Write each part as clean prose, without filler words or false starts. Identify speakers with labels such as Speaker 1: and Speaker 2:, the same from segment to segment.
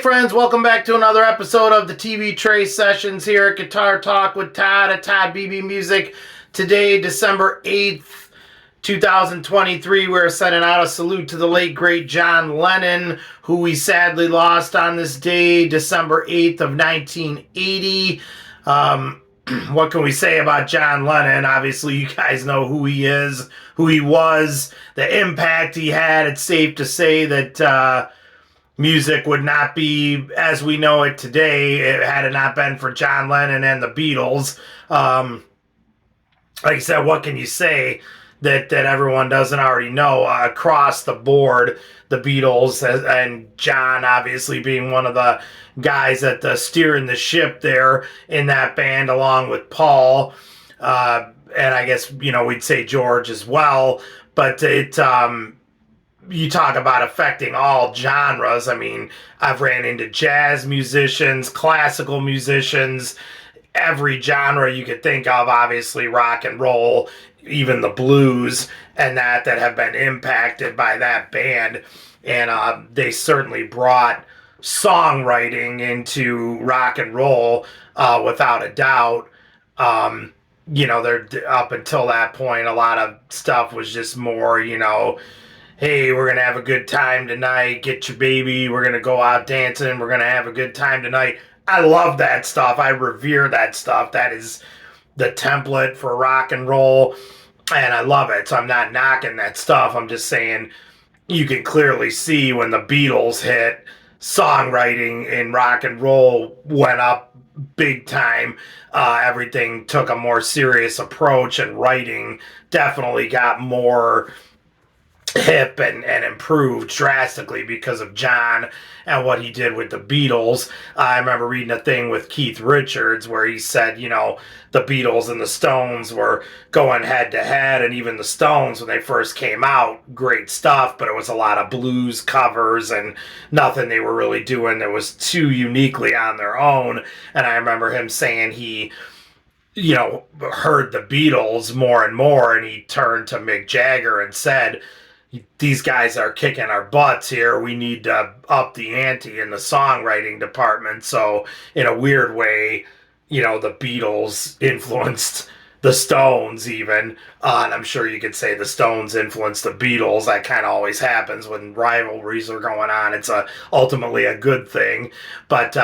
Speaker 1: friends, welcome back to another episode of the TV Tray Sessions here at Guitar Talk with Todd at Todd Beebe Music. Today, December 8th, 2023, we're sending out a salute to the late, great John Lennon, who we sadly lost on this day, December 8th of 1980. What can we say about John Lennon? Obviously, you guys know who he is, who he was, the impact he had. It's safe to say that music would not be as we know it today had it not been for John Lennon and the Beatles. Like I said, what can you say that everyone doesn't already know? Across the board, the Beatles and John obviously being one of the guys that steering the ship there in that band, along with Paul, and I guess we'd say George as well. But you talk about affecting all genres. I mean, I've ran into jazz musicians, classical musicians, every genre you could think of, obviously rock and roll, even the blues, and that have been impacted by that band. And they certainly brought songwriting into rock and roll, without a doubt. They're up until that point, a lot of stuff was just more, hey, we're going to have a good time tonight. Get your baby. We're going to go out dancing. We're going to have a good time tonight. I love that stuff. I revere that stuff. That is the template for rock and roll, and I love it. So I'm not knocking that stuff. I'm just saying you can clearly see when the Beatles hit, songwriting in rock and roll went up big time. Everything took a more serious approach, and writing definitely got more hip and improved drastically because of John and what he did with the Beatles. I remember reading a thing with Keith Richards where he said, the Beatles and the Stones were going head to head, and even the Stones, when they first came out, great stuff, but it was a lot of blues covers and nothing they were really doing that was too uniquely on their own. And I remember him saying he heard the Beatles more and more, and he turned to Mick Jagger and said, these guys are kicking our butts here. We need to up the ante in the songwriting department. So in a weird way, the Beatles influenced the Stones even. And I'm sure you could say the Stones influenced the Beatles. That kind of always happens when rivalries are going on. It's ultimately a good thing. But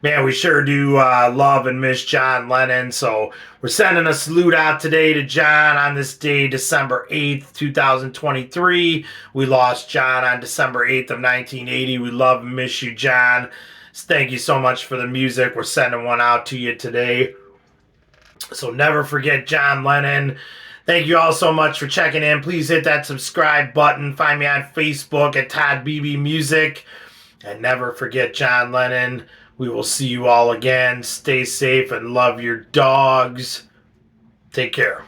Speaker 1: man, we sure do love and miss John Lennon. So we're sending a salute out today to John on this day, December 8th, 2023. We lost John on December 8th of 1980. We love and miss you, John. Thank you so much for the music. We're sending one out to you today. So never forget John Lennon. Thank you all so much for checking in. Please hit that subscribe button. Find me on Facebook at Todd Beebe Music. And never forget John Lennon. We will see you all again. Stay safe and love your dogs. Take care.